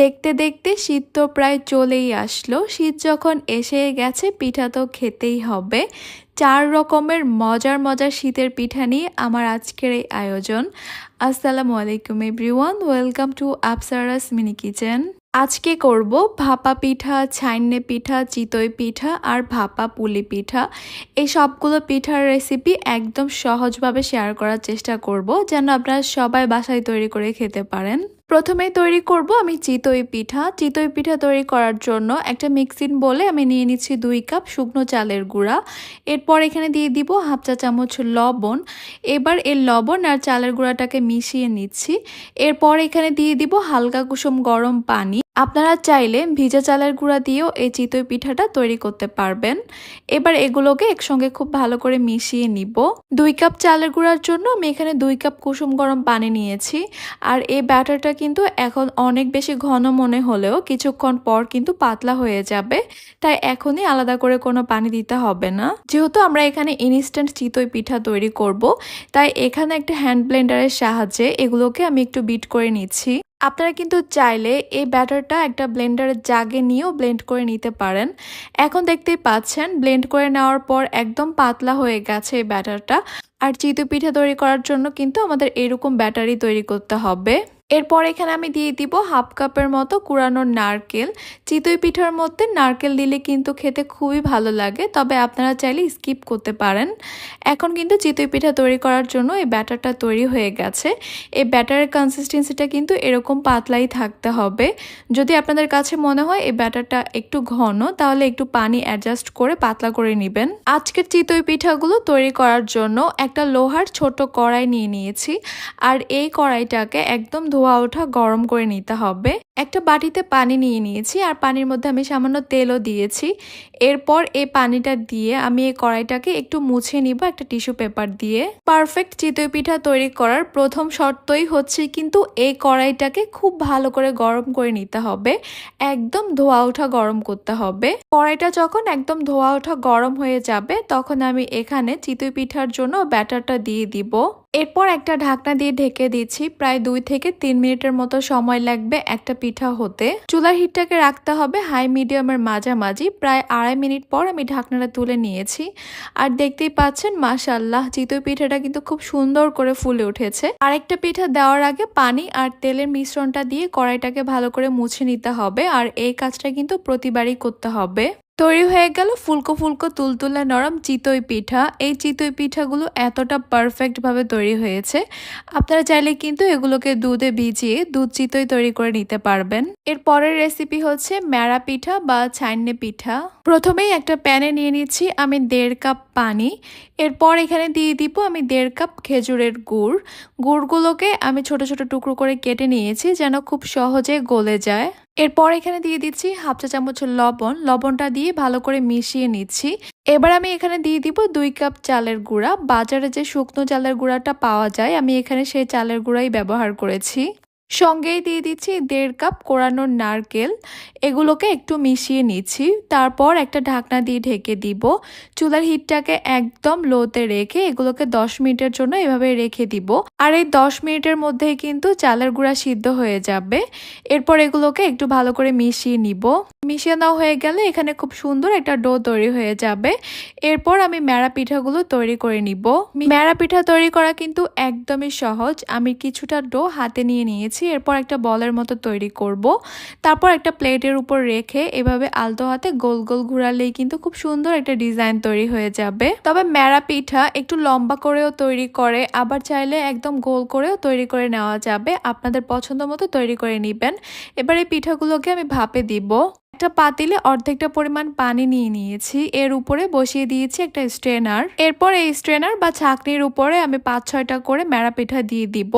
দেখতে দেখতে শীত তো প্রায় চলেই আসলো। শীত যখন এসে গেছে পিঠা তো খেতেই হবে। ৪ রকমের মজার মজার শীতের পিঠা নিয়ে আমার আজকের এই আয়োজন। আসসালামু আলাইকুম everyone, welcome to Apsara's mini kitchen. আজকে করব ভাপা পিঠা, ছাইন্নে পিঠা, চিতই পিঠা আর ভাপা পুলি পিঠা। এই সবগুলো পিঠার রেসিপি একদম সহজভাবে শেয়ার করার চেষ্টা করব, যেন আপনারা সবাই বাসায় তৈরি করে খেতে পারেন। প্রথমেই তৈরি করব আমি চিতই পিঠা। চিতই পিঠা তৈরি করার জন্য একটা মিক্সিং বোলে আমি নিয়ে নিচ্ছি 2 কাপ শুকনো চালের গুঁড়া। এরপর এখানে দিয়ে দিব 1/2 চা চামচ লবণ। এবার এই লবণ আর চালের গুঁড়াটাকে মিশিয়ে নিচ্ছি। এরপর এখানে দিয়ে দিব হালকা কুসুম গরম পানি। আপনারা চাইলে ভিজা চালের গুঁড়া দিয়েও এই চিতই পিঠাটা তৈরি করতে পারবেন। এবার এগুলোকে একসঙ্গে খুব ভালো করে মিশিয়ে নিব। 2 কাপ চালের গুঁড়ার জন্য আমি এখানে 2 কাপ কুসুম গরম পানি নিয়েছি। আর এই ব্যাটারটা কিন্তু এখন অনেক বেশি ঘন মনে হলেও কিছুক্ষণ পর কিন্তু পাতলা হয়ে যাবে, তাই এখনই আলাদা করে কোনো পানি দিতে হবে না। যেহেতু আমরা এখানে ইনস্ট্যান্ট চিতই পিঠা তৈরি করব, তাই এখানে একটা হ্যান্ড ব্লেন্ডারের সাহায্যে এগুলোকে আমি একটু বিট করে নিচ্ছি। আপনারা কিন্তু চাইলে এই ব্যাটারটা একটা ব্লেন্ডারের জাগে নিয়েও ব্লেন্ড করে নিতে পারেন। এখন দেখতেই পাচ্ছেন ব্লেন্ড করে নেওয়ার পর একদম পাতলা হয়ে গেছে এই ব্যাটারটা। আর চিতই পিঠা তৈরি করার জন্য কিন্তু আমাদের এরকম ব্যাটারই তৈরি করতে হবে। এরপর এখানে আমি দিয়ে দিব 1/2 কাপের মতো কুড়ানো নারকেল। চিতই পিঠার মধ্যে নারকেল দিলে কিন্তু খেতে খুবই ভালো লাগে, তবে আপনারা চাইলে স্কিপ করতে পারেন। এখন কিন্তু চিতই পিঠা তৈরি করার জন্য এই ব্যাটারটা তৈরি হয়ে গেছে। এই ব্যাটারের কনসিস্টেন্সিটা কিন্তু এরকম পাতলাই থাকতে হবে। যদি আপনাদের কাছে মনে হয় এই ব্যাটারটা একটু ঘন, তাহলে একটু পানি অ্যাডজাস্ট করে পাতলা করে নেবেন। আজকের চিতই পিঠাগুলো তৈরি করার জন্য একটা লোহার ছোট কড়াই নিয়ে নিয়েছি। আর এই কড়াইটাকে একদম ধোয়া ওঠা গরম করে নিতে হবে। একটা বাটিতে পানি নিয়ে নিয়েছি আর পানির মধ্যে আমি সামান্য তেলও দিয়েছি। এরপর এই পানিটা দিয়ে আমি এই কড়াইটাকে একটু মুছে নিব একটা টিস্যু পেপার দিয়ে। পারফেক্ট চিতই পিঠা তৈরি করার প্রথম শর্তই হচ্ছে কিন্তু এই কড়াইটাকে খুব ভালো করে গরম করে নিতে হবে, একদম ধোয়া ওঠা গরম করতে হবে। কড়াইটা যখন একদম ধোয়া ওঠা গরম হয়ে যাবে, তখন আমি এখানে চিতই পিঠার জন্য ব্যাটারটা দিয়ে দিব। এরপর একটা ঢাকনা দিয়ে ঢেকে দিচ্ছি। প্রায় 2 থেকে 3 মিনিটের মতো সময় লাগবে একটা পিঠা হতে। চুলার হিটটাকে রাখতে হবে হাই মিডিয়ামের মাঝামাঝি। প্রায় 2.5 মিনিট পর আমি ঢাকনাটা তুলে নিয়েছি। আর দেখতেই পাচ্ছেন মাশাআল্লাহ, চিতই পিঠাটা কিন্তু খুব সুন্দর করে ফুলে উঠেছে। আরেকটা পিঠা দেওয়ার আগে পানি আর তেলের মিশ্রণটা দিয়ে কড়াইটাকে ভালো করে মুছে নিতে হবে। আর এই কাজটা কিন্তু প্রতিবারই করতে হবে। তৈরি হয়ে গেল ফুলকো ফুলকো তুলতুলে নরম চিতই পিঠা। এই চিতই পিঠাগুলো এতটা পারফেক্ট ভাবে তৈরি হয়েছে, আপনারা চাইলে কিন্তু এগুলোকে দুধে ভিজিয়ে দুধ চিতই তৈরি করে নিতে পারবেন। এর পরের রেসিপি হচ্ছে মেরা পিঠা বা ছাইন্নে পিঠা। প্রথমেই একটা প্যানে নিয়ে নিচ্ছি আমি 1.5 কাপ পানি। এরপর এখানে দিয়ে দিব আমি 1.5 কাপ খেজুরের গুড়। গুড়গুলোকে আমি ছোট ছোট টুকরো করে কেটে নিয়েছি যেন খুব সহজে গলে যায়। এরপর এখানে দিয়ে দিচ্ছি 1/2 চা চামচ লবণ। লবণটা দিয়ে ভালো করে মিশিয়ে নিচ্ছি। এবার আমি এখানে দিয়ে দিব 2 কাপ চালের গুঁড়া। বাজারে যে শুকনো চালের গুঁড়াটা পাওয়া যায়, আমি এখানে সেই চালের গুঁড়াই ব্যবহার করেছি। সঙ্গেই দিয়ে দিচ্ছি 1.5 কাপ কোরানো নারকেল। এগুলোকে একটু মিশিয়ে নিচ্ছি। তারপর একটা ঢাকনা দিয়ে ঢেকে দিব। চুলার হিটটাকে একদম লোতে রেখে এগুলোকে 10 মিনিটের জন্য এভাবে রেখে দিব। আর এই 10 মিনিটের মধ্যেই কিন্তু চালের গুঁড়া সিদ্ধ হয়ে যাবে। এরপর এগুলোকে একটু ভালো করে মিশিয়ে নিব। মিশিয়ে নেওয়া হয়ে গেলে এখানে খুব সুন্দর একটা ডো তৈরি হয়ে যাবে। এরপর আমি মেরা পিঠাগুলো তৈরি করে নিব। মেরা পিঠা তৈরি করা কিন্তু একদমই সহজ। আমি কিছুটা ডো হাতে নিয়ে নিয়েছি। এরপর একটা বলের মতো তৈরি করব। তারপর একটা প্লেটের উপর রেখে এভাবে আলতো হাতে গোল গোল ঘোরালেই কিন্তু খুব সুন্দর একটা ডিজাইন তৈরি হয়ে যাবে। তবে মেরা পিঠা একটু লম্বা করেও তৈরি করে, আবার চাইলে একদম গোল করেও তৈরি করে নেওয়া যাবে। আপনাদের পছন্দ মতো তৈরি করে নেবেন। এবার এই পিঠাগুলোকে আমি ভাপে দিব। একটা পাতিলে অর্ধেকটা পরিমাণ পানি নিয়ে নিয়েছি। এর উপরে বসিয়ে দিয়েছি একটা স্ট্রেনার। এরপর এই স্ট্রেনার বা ছাঁকনির উপরে আমি 5-6টা করে মেরা পিঠা দিয়ে দিব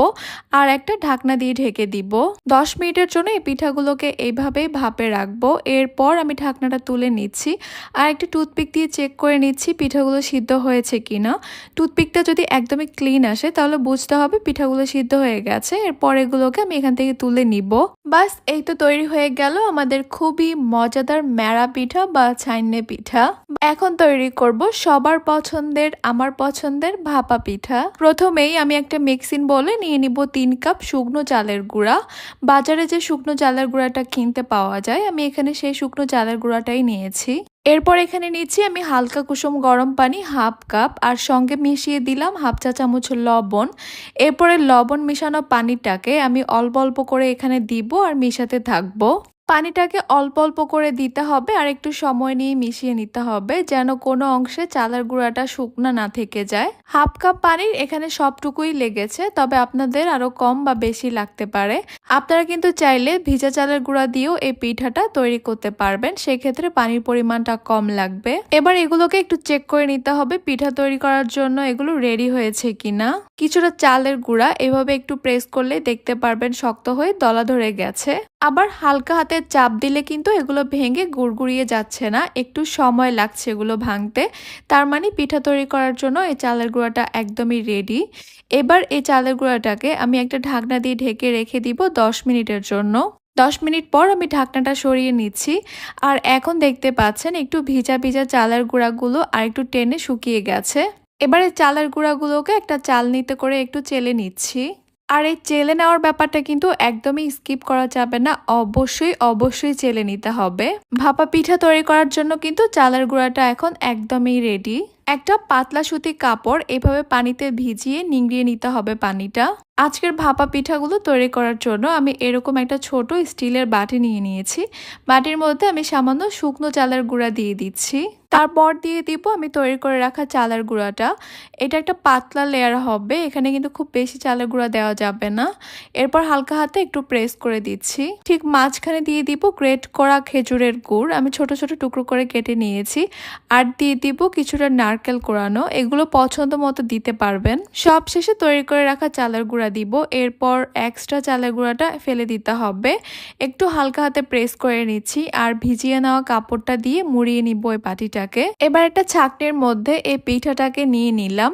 আর একটা ঢাকনা দিয়ে ঢেকে দিব। 10 মিনিটের জন্য এই পিঠাগুলোকে এইভাবেই ভাপে রাখবো। এরপর আমি ঢাকনাটা তুলে নিচ্ছি আর একটা টুথপিক দিয়ে চেক করে নিচ্ছি পিঠাগুলো সিদ্ধ হয়েছে কিনা। টুথপিকটা যদি একদমই ক্লিন আসে তাহলে বুঝতে হবে পিঠাগুলো সিদ্ধ হয়ে গেছে। এরপর এগুলোকে আমি এখান থেকে তুলে নিব। বাস, এই তো তৈরি হয়ে গেল আমাদের খুবই মজাদার মেরা পিঠা বা ছাইনে পিঠা। এখন তৈরি করব সবার পছন্দের, আমার পছন্দের ভাপা পিঠা। প্রথমেই আমি একটা মিক্সিং বোলে নিয়ে নিব 3 কাপ শুকনো চালের গুঁড়া। বাজারে যে শুকনো চালের গুঁড়াটা কিনতে পাওয়া যায়, আমি এখানে সেই শুকনো চালের গুঁড়াটাই নিয়েছি। এরপর এখানে নিচ্ছি আমি হালকা কুসুম গরম পানি 1/2 কাপ, আর সঙ্গে মিশিয়ে দিলাম 1/2 চা চামচ লবণ। এরপরে লবণ মিশানো পানিটাকে আমি অল্প অল্প করে এখানে দিব আর মিশাতে থাকবো। পানিটাকে অল্প অল্প করে দিতে হবে আর একটু সময় নিয়ে মিশিয়ে নিতে হবে, যেন কোনো অংশে চালের গুঁড়াটা শুকনা না থেকে যায়। 1/2 কাপ পানির এখানে সবটুকুই লেগেছে, তবে আপনাদের আরো কম বা বেশি লাগতে পারে। আপনারা কিন্তু চাইলে ভিজা চালের গুঁড়া দিয়েও এই পিঠাটা তৈরি করতে পারবেন, সেক্ষেত্রে পানির পরিমাণটা কম লাগবে। এবার এগুলোকে একটু চেক করে নিতে হবে পিঠা তৈরি করার জন্য এগুলো রেডি হয়েছে কিনা। কিছুটা চালের গুঁড়া এভাবে একটু প্রেস করলে দেখতে পারবেন শক্ত হয়ে দলা ধরে গেছে। আবার হালকা হাতে চাপ দিলে কিন্তু এগুলো ভেঙে গুড়গুড়িয়ে যাচ্ছে না, একটু সময় লাগছে এগুলো ভাঙতে। তার মানে পিঠা তৈরি করার জন্য এই চালের গুঁড়াটা একদমই রেডি। এবার এই চালের গুঁড়াটাকে আমি একটা ঢাকনা দিয়ে ঢেকে রেখে দিব 10 মিনিটের জন্য। 10 মিনিট পর আমি ঢাকনাটা সরিয়ে নিচ্ছি, আর এখন দেখতে পাচ্ছেন একটু ভিজা ভিজা চালের গুঁড়াগুলো আর একটু টেনে শুকিয়ে গেছে। এবারে চালের গুঁড়াগুলোকে একটা চালনিতে করে একটু চেলে নিচ্ছি। আর এই চেলে নেওয়ার ব্যাপারটা কিন্তু একদমই স্কিপ করা যাবে না, অবশ্যই চেলে নিতে হবে। ভাপা পিঠা তৈরি করার জন্য কিন্তু চালের গুঁড়াটা এখন একদমই রেডি। একটা পাতলা সুতি কাপড় এভাবে পানিতে ভিজিয়ে নিংড়িয়ে নিতে হবে পানিটা। আজকের ভাপা পিঠাগুলো তৈরি করার জন্য আমি এরকম একটা ছোট স্টিলের বাটি নিয়ে নিয়েছি। বাটির মধ্যে আমি সামান্য শুকনো চালের গুঁড়া দিয়ে দিচ্ছি। তারপর দিয়ে দিব আমি তৈরি করে রাখা চালের গুঁড়াটা। এটা একটা পাতলা লেয়ার হবে, এখানে কিন্তু খুব বেশি চালের গুঁড়া দেওয়া যাবে না। এরপর হালকা হাতে একটু প্রেস করে দিচ্ছি। ঠিক মাঝখানে দিয়ে দিব গ্রেট করা খেজুরের গুড়, আমি ছোট ছোট টুকরো করে কেটে নিয়েছি। আর দিয়ে দিব কিছুটা নারকেল কোরানো, এগুলো পছন্দ মতো দিতে পারবেন। সব শেষে তৈরি করে রাখা চালের গুঁড়া দিব। এরপর এক্সট্রা চালের গুঁড়াটা ফেলে দিতে হবে। একটু হালকা হাতে প্রেস করে নিচ্ছি আর ভিজিয়ে নেওয়া কাপড়টা দিয়ে মুড়িয়ে নিব এই বাটিটাকে। এবার একটা ছাঁকনির মধ্যে এই পিঠাটাকে নিয়ে নিলাম,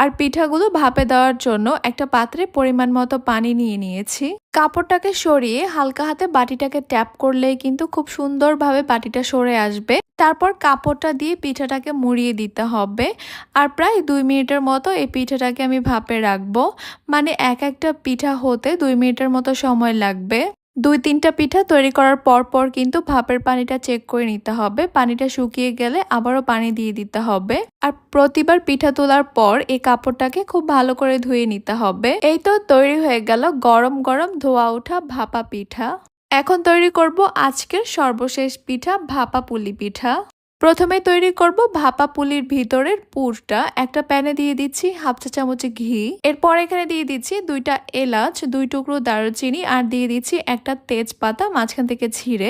আর পিঠাগুলো ভাপে দেওয়ার জন্য একটা পাত্রে পরিমাণ মতো পানি নিয়ে নিয়েছি। কাপড়টাকে সরিয়ে হালকা হাতে বাটিটাকে ট্যাপ করলেই কিন্তু খুব সুন্দরভাবে বাটিটা সরে আসবে। তারপর কাপড়টা দিয়ে পিঠাটাকে মুড়িয়ে দিতে হবে, আর প্রায় 2 মিনিটের মতো এই পিঠাটাকে আমি ভাপে রাখবো। মানে একটা পিঠা হতে 2 মিনিটের মতো সময় লাগবে। 2-3টা পিঠা তৈরি করার পর কিন্তু ভাপের পানিটা চেক করে নিতে হবে। পানিটা শুকিয়ে গেলে আবারও পানি দিয়ে দিতে হবে। আর প্রতিবার পিঠা তোলার পর এই কাপড়টাকে খুব ভালো করে ধুয়ে নিতে হবে। এই তো তৈরি হয়ে গেল গরম গরম ধোয়া ওঠা ভাপা পিঠা। এখন তৈরি করব আজকের সর্বশেষ পিঠা, ভাপা পুলি পিঠা। প্রথমে তৈরি করব ভাপা পুলির ভিতরের পুরটা। একটা প্যানে দিয়ে দিচ্ছি 1/2 চা চামচ ঘি। এরপর এখানে দিয়ে দিচ্ছি 2টা এলাচ, 2 টুকরো দারুচিনি, আর দিয়ে দিচ্ছি একটা তেজপাতা মাঝখান থেকে ছিঁড়ে।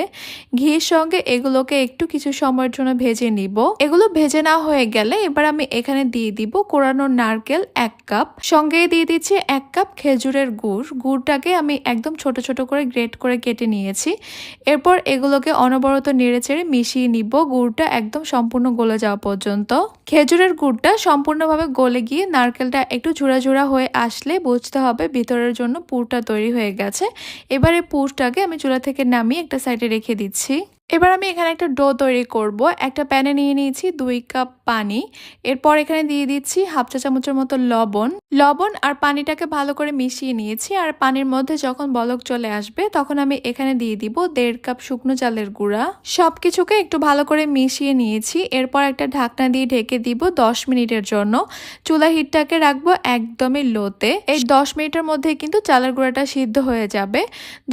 ঘির সঙ্গে এগুলোকে একটু কিছু সময়ের জন্য ভেজে নিব। এগুলো ভেজে না হয়ে গেলে এবার আমি এখানে দিয়ে দিব কোরানো নারকেল 1 কাপ। সঙ্গে দিয়ে দিচ্ছি 1 কাপ খেজুরের গুড়। গুড়টাকে আমি একদম ছোট ছোট করে গ্রেট করে কেটে নিয়েছি। এরপর এগুলোকে অনবরত নেড়েচেড়ে মিশিয়ে নিব গুড়টা একদম সম্পূর্ণ গলে যাওয়া পর্যন্ত। খেজুরের গুড়টা সম্পূর্ণভাবে গলে গিয়ে নারকেলটা একটু ঝুড়া ঝুড়া হয়ে আসলে বুঝতে হবে ভিতরের জন্য পুরটা তৈরি হয়ে গেছে। এবারে পুরটাকে আমি চুলা থেকে নামিয়ে একটা সাইডে রেখে দিচ্ছি। এবার আমি এখানে একটা ডো তৈরি করব। একটা প্যানে নিয়ে নিয়েছি 2 কাপ পানি। এরপর এখানে দিয়ে দিচ্ছি 1/2 চা চামচের মতো লবণ আর পানিটাকে ভালো করে মিশিয়ে নিয়েছি। আর পানির মধ্যে যখন বলক চলে আসবে তখন আমি এখানে দিয়ে দিব 1.5 কাপ শুকনো চালের গুঁড়া। সবকিছুকে একটু ভালো করে মিশিয়ে নিয়েছি। এরপর একটা ঢাকনা দিয়ে ঢেকে দিব 10 মিনিটের জন্য। চুলা হিটটাকে রাখবো একদমই লোতে। এই 10 মিনিটের মধ্যে কিন্তু চালের গুঁড়াটা সিদ্ধ হয়ে যাবে।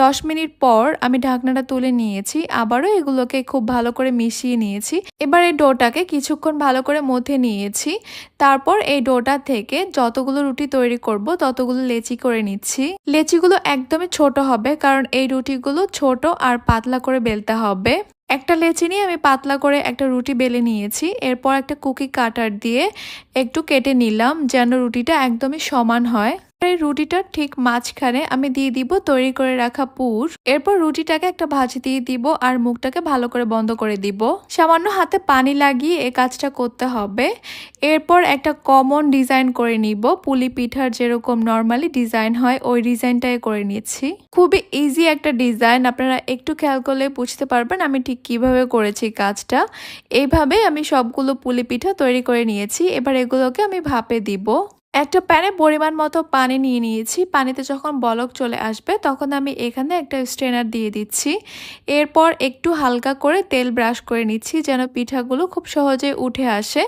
10 মিনিট পর আমি ঢাকনাটা তুলে নিয়েছি, আবারও এগুলোকে খুব ভালো করে মিশিয়ে নিয়েছি। এবার এই ডোটাকে কিছুক্ষণ ভালো করে মথে নিয়েছি। তারপর এই ডোটা থেকে যতগুলো রুটি তৈরি করব ততগুলো লেচি করে নিচ্ছি। লেচিগুলো একদমই ছোট হবে, কারণ এই রুটিগুলো ছোট আর পাতলা করে বেলতে হবে। একটা লেচি নিয়ে আমি পাতলা করে একটা রুটি বেলে নিয়েছি। এরপর একটা কুকি কাটার দিয়ে একটু কেটে নিলাম যেন রুটিটা একদমই সমান হয়। এই রুটিটার ঠিক মাঝখানে আমি দিয়ে দিব তৈরি করে রাখা পুর। এরপর রুটিটাকে একটা ভাঁজ দিয়ে দিব আর মুখটাকে ভালো করে বন্ধ করে দিব। সামান্য হাতে পানি লাগিয়ে এই কাজটা করতে হবে। এরপর একটা কমন ডিজাইন করে নিব, পুলি পিঠার যেরকম নর্মালি ডিজাইন হয় ওই ডিজাইনটাই করে নিচ্ছি। খুবই ইজি একটা ডিজাইন, আপনারা একটু খেয়াল করলে বুঝতে পারবেন আমি ঠিক কিভাবে করেছি কাজটা। এইভাবে আমি সবগুলো পুলি পিঠা তৈরি করে নিয়েছি। এবার এগুলোকে আমি ভাপে দিব। একটা প্যানে পরিমাণ মতো পানি নিয়ে নিয়েছি। পানিতে যখন বলক চলে আসবে তখন আমি এখানে একটা স্ট্রেনার দিয়ে দিচ্ছি। এরপর একটু হালকা করে তেল ব্রাশ করে নিচ্ছি যেন পিঠাগুলো খুব সহজে উঠে আসে।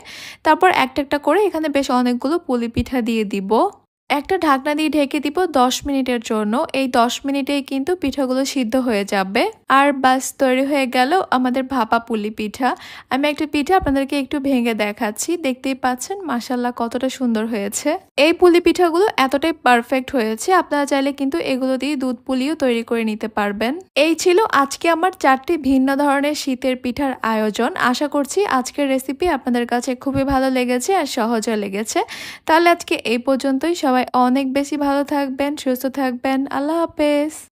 তারপর একটা একটা করে এখানে বেশ অনেকগুলো পুলি পিঠা দিয়ে দিব। একটা ঢাকনা দিয়ে ঢেকে দিব 10 মিনিটের জন্য। এই 10 মিনিটেই কিন্তু পিঠাগুলো সিদ্ধ হয়ে যাবে। আর বাস তৈরি হয়ে গেল আমাদের ভাপা পুলি পিঠা। আমি একটা পিঠা আপনাদেরকে একটু ভেঙে দেখাচ্ছি। দেখতেই পাচ্ছেন মাশাআল্লাহ কতটা সুন্দর হয়েছে। এই পুলি পিঠাগুলো এতটাই পারফেক্ট হয়েছে, আপনারা চাইলে কিন্তু এগুলো দিয়ে দুধ পুলিও তৈরি করে নিতে পারবেন। এই ছিল আজকে আমার 4টি ভিন্ন ধরনের শীতের পিঠার আয়োজন। আশা করছি আজকের রেসিপি আপনাদের কাছে খুবই ভালো লেগেছে আর সহজও লেগেছে। তাহলে আজকে এই পর্যন্তই। সবাই অনেক বেশি ভালো থাকবেন, সুস্থ থাকবেন। আল্লাহ হাফেজ।